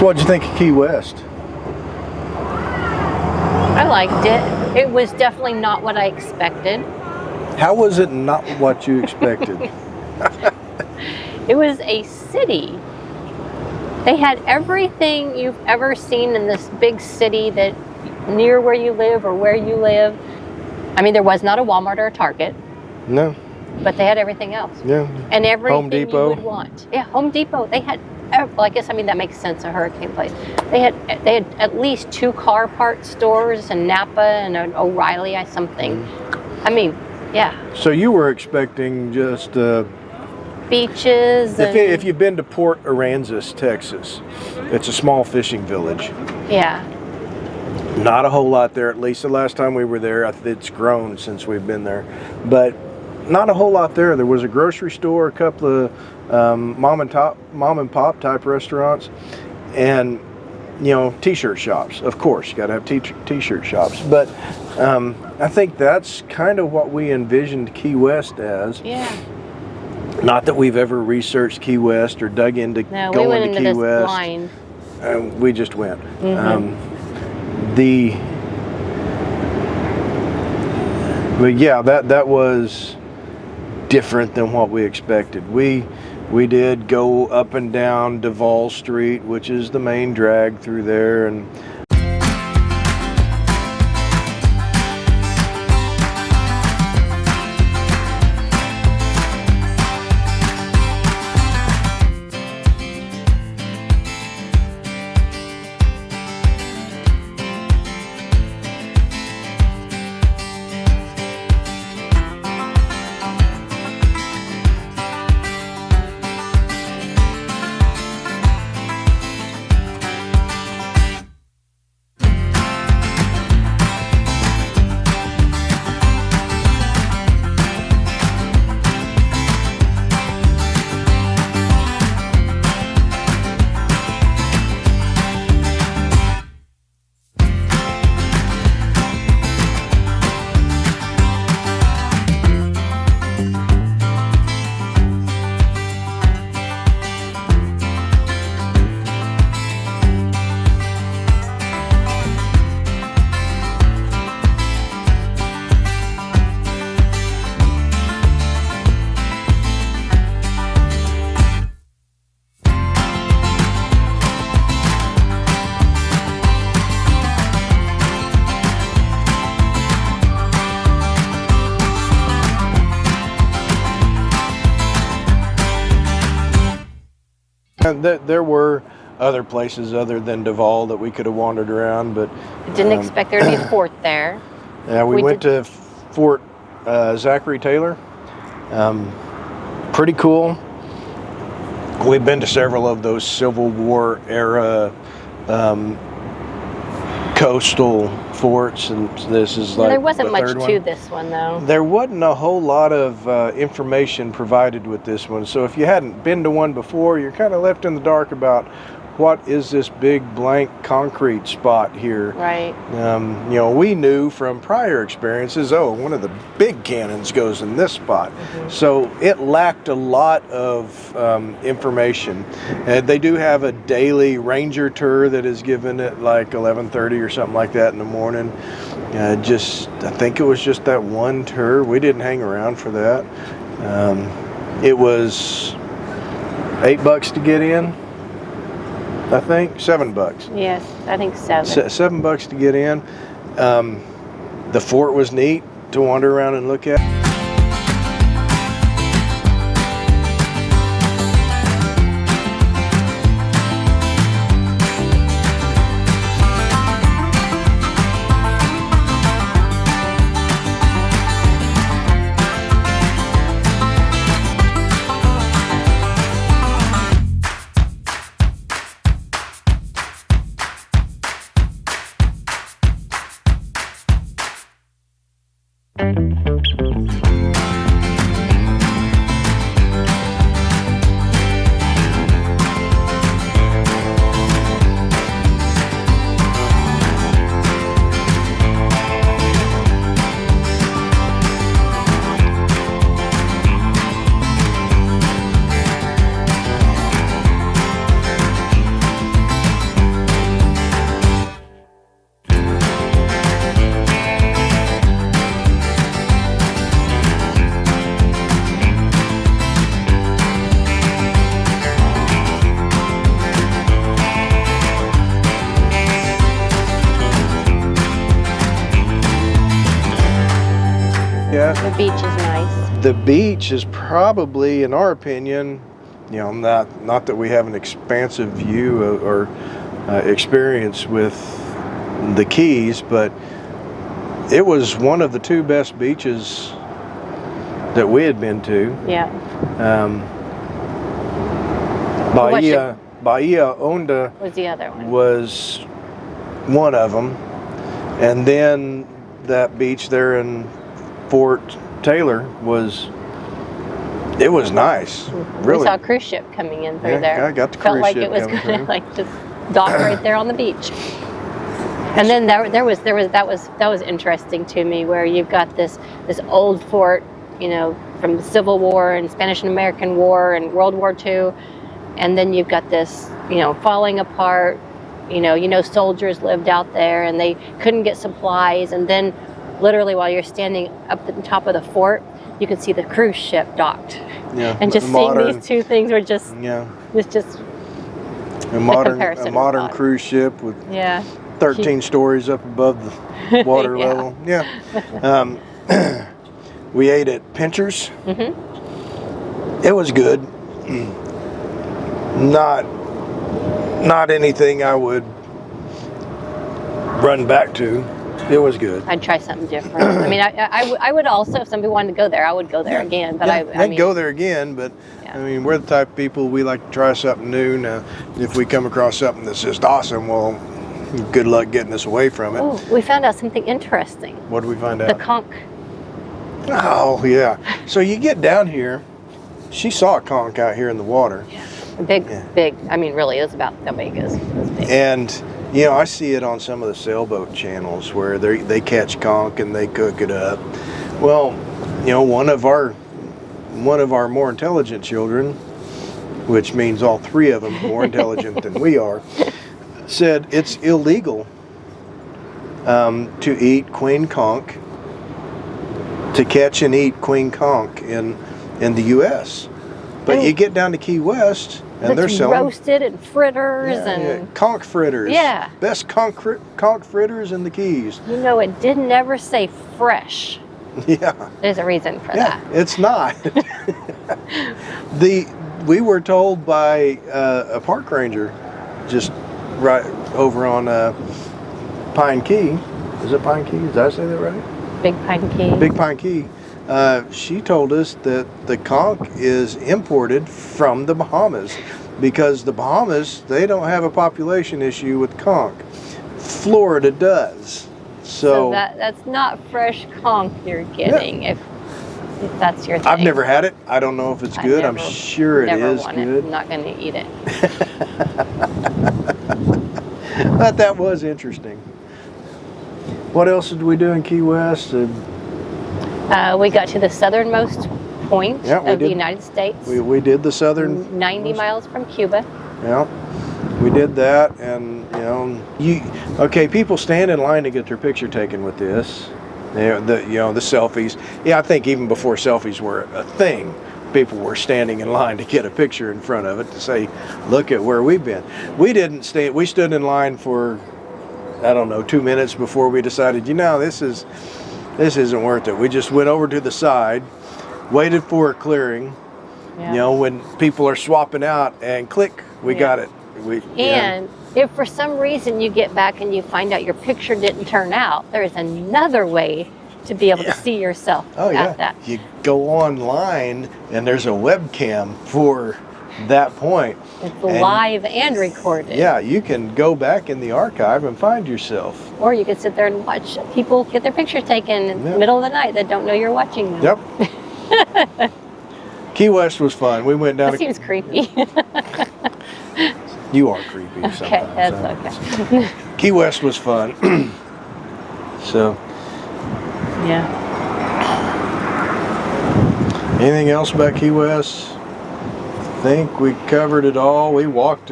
what'd you think of Key West? I liked it. It was definitely not what I expected. How was it not what you expected? It was a city. They had everything you've ever seen in this big city that near where you live or where you live. I mean, there was not a Walmart or a Target. No. But they had everything else. Yeah. And everything Home Depot. you would want. Yeah, Home Depot. They had, well, I guess, I mean, that makes sense, a hurricane place. They had at least 2 car part stores and Napa and an O'Reilly something. I mean, yeah. So you were expecting just beaches. If you've been to Port Aransas, Texas, it's a small fishing village. Yeah. Not a whole lot there, at least the last time we were there. It's grown since we've been there. But not a whole lot there. There was a grocery store, a couple of mom and pop type restaurants, and t-shirt shops. Of course, you got to have t-shirt shops. But I think that's kind of what we envisioned Key West as. Yeah. Not that we've ever researched Key West or dug into going to into Key this West. blind. We just went. But yeah, that was different than what we expected. We did go up and down Duvall Street, which is the main drag through there, and there were other places other than Duvall that we could have wandered around, but Didn't expect there to be a fort there. Yeah, we went to Fort Zachary Taylor. Pretty cool. We've been to several of those Civil War era coastal forts, and this is like there wasn't much third to one. this one, though. There wasn't a whole lot of information provided with this one, so if you hadn't been to one before, you're kind of left in the dark about what is this big blank concrete spot here. Right. We knew from prior experiences, one of the big cannons goes in this spot. So it lacked a lot of information. They do have a daily ranger tour that is given at like 11:30 or something like that in the morning. I think it was just that one tour. We didn't hang around for that. It was $8 to get in. I think $7. Yes, I think $7. $7 to get in. The fort was neat to wander around and look at. Yeah. The beach is nice. The beach is probably, in our opinion, you know, not that we have an expansive view or experience with the Keys, but it was one of the 2 best beaches that we had been to. Yeah. Bahia Honda was the other one. Was one of them, and then that beach there in Fort Taylor was nice. Really, we saw a cruise ship coming in through there. I got the Felt cruise like ship it was coming gonna through. like just dock right there on the beach. And then that was interesting to me, where you've got this old fort, you know, from the Civil War and Spanish and American War and World War II, and then you've got this, you know, falling apart. You know, soldiers lived out there and they couldn't get supplies, and then literally while you're standing up at the top of the fort, you could see the cruise ship docked. Yeah, and just seeing these 2 things were just was just a modern cruise ship with 13 stories up above the water level. Yeah. We ate at Pincher's. It was good. Not anything I would run back to. It was good. I'd try something different. I mean, I would also, if somebody wanted to go there, I would go there again. But I mean, go there again, but I mean, we're the type of people, we like to try something new. Now, if we come across something that's just awesome, well, good luck getting us away from it. Oh, we found out something interesting. What did we find out? The conch. Oh, yeah. So you get down here, she saw a conch out here in the water. Yeah. Big. I mean, really, it's about that big. It's big. And you know, I see it on some of the sailboat channels where they catch conch and they cook it up. Well, you know, one of our more intelligent children, which means all 3 of them more intelligent than we are, said it's illegal to eat queen conch, to catch and eat queen conch in the U.S. But you get down to Key West, and they're selling roasted and fritters and conch fritters. Yeah, best conch fritters in the Keys. You know, it didn't ever say fresh. Yeah, there's a reason for that. It's not. We were told by a park ranger, just right over on Pine Key. Is it Pine Key? Did I say that right? Big Pine Key. Big Pine Key. She told us that the conch is imported from the Bahamas, because the Bahamas, they don't have a population issue with conch. Florida does. So that's not fresh conch you're getting, if that's your thing. I've never had it. I don't know if it's good. I'm sure it is good. I'm not going to eat it. But that was interesting. What else did we do in Key West? We got to the southernmost point of the United States. We did the southern 90 miles from Cuba. Yeah, we did that, and people stand in line to get their picture taken with this. The selfies. Yeah, I think even before selfies were a thing, people were standing in line to get a picture in front of it to say, "Look at where we've been." We didn't stay. We stood in line for, I don't know, 2 minutes before we decided, this isn't worth it. We just went over to the side, waited for a clearing. Yeah. When people are swapping out, and click, we got it. If for some reason you get back and you find out your picture didn't turn out, there is another way to be able to see yourself at that. You go online and there's a webcam for that point. It's live and recorded. Yeah, you can go back in the archive and find yourself. Or you can sit there and watch people get their pictures taken in the middle of the night that don't know you're watching them. Yep. Key West was fun. We went down. That seems creepy. You are creepy sometimes. Okay, that's okay. Key West was fun. So. Yeah. Anything else about Key West? I think we covered it all. We walked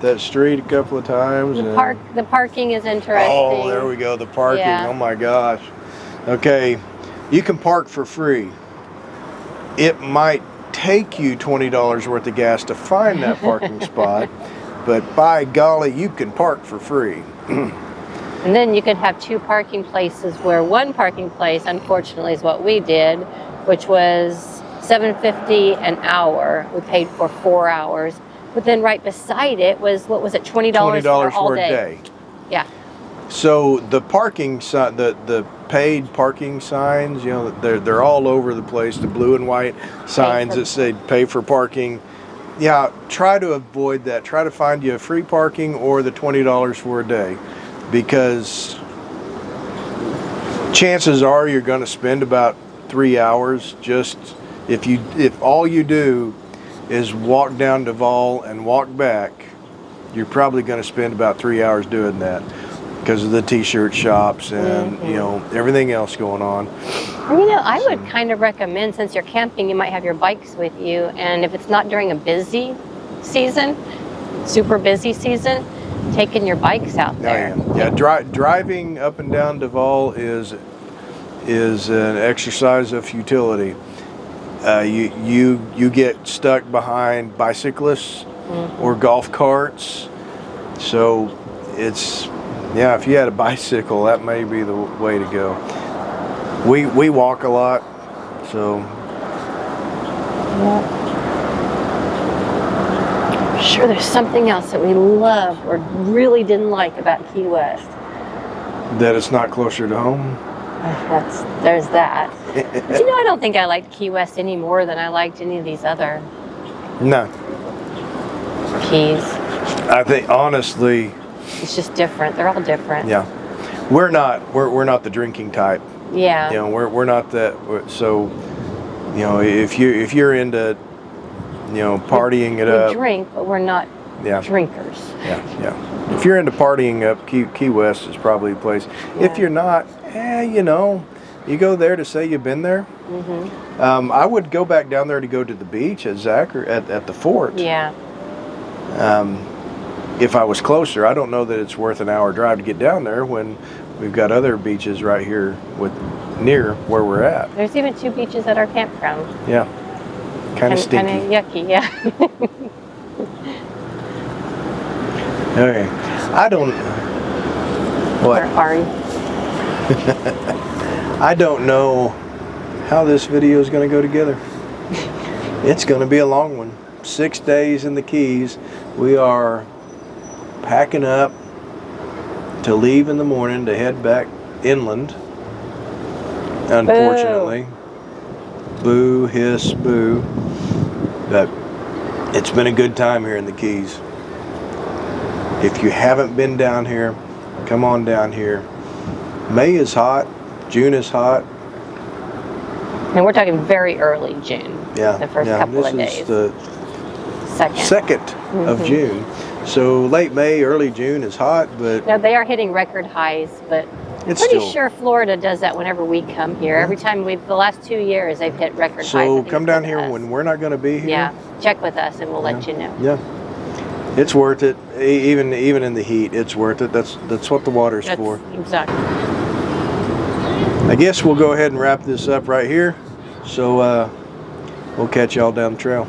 that street a couple of times. The parking is interesting. Oh, there we go. The parking. Yeah. Oh my gosh. Okay, you can park for free. It might take you $20 worth of gas to find that parking spot, but by golly, you can park for free. And then you could have 2 parking places where one parking place, unfortunately, is what we did, which was $7.50 an hour. We paid for 4 hours. But then right beside it was, what was it, $20 for all day? Yeah. So the parking sign, the paid parking signs, you know, they're all over the place. The blue and white signs that say pay for parking. Yeah, try to avoid that. Try to find you a free parking or the $20 for a day, because chances are you're going to spend about 3 hours. Just if all you do is walk down Duvall and walk back, you're probably going to spend about 3 hours doing that, because of the t-shirt shops and you know, everything else going on. You know, I would kind of recommend, since you're camping, you might have your bikes with you, and if it's not during a busy season, super busy season, taking your bikes out there. Yeah. Driving up and down Duvall is an exercise of futility. You get stuck behind bicyclists or golf carts, so it's, yeah, if you had a bicycle, that may be the way to go. We walk a lot, so. I'm sure there's something else that we love or really didn't like about Key West. That it's not closer to home? There's that. But you know, I don't think I liked Key West any more than I liked any of these other keys. I think, honestly, it's just different. They're all different. Yeah. We're not the drinking type. Yeah. You know, we're not that. So, you know, if you're into, you know, partying it up. We drink, but we're not drinkers. Yeah. If you're into partying up, Key West is probably the place. Yeah. If you're not, you know, you go there to say you've been there. I would go back down there to go to the beach at Zachary at the fort. Yeah. If I was closer. I don't know that it's worth an hour drive to get down there when we've got other beaches right here near where we're at. There's even 2 beaches at our campground. Yeah. Kind of stinky. Kind of yucky, yeah. Okay. I don't. What? Or are you? I don't know how this video is going to go together. It's going to be a long one. 6 days in the Keys. We are packing up to leave in the morning to head back inland. Unfortunately. Boo, hiss, boo. But it's been a good time here in the Keys. If you haven't been down here, come on down here. May is hot. June is hot. And we're talking very early June. Yeah. The first couple of days. This is the second of June. So late May, early June is hot, but no, they are hitting record highs, but I'm pretty sure Florida does that whenever we come here. Every time the last 2 years, they've hit record highs. So come down here when we're not going to be here. Yeah, check with us and we'll let you know. Yeah, it's worth it. Even in the heat, it's worth it. That's what the water's for. Exactly. I guess we'll go ahead and wrap this up right here. So we'll catch y'all down the trail.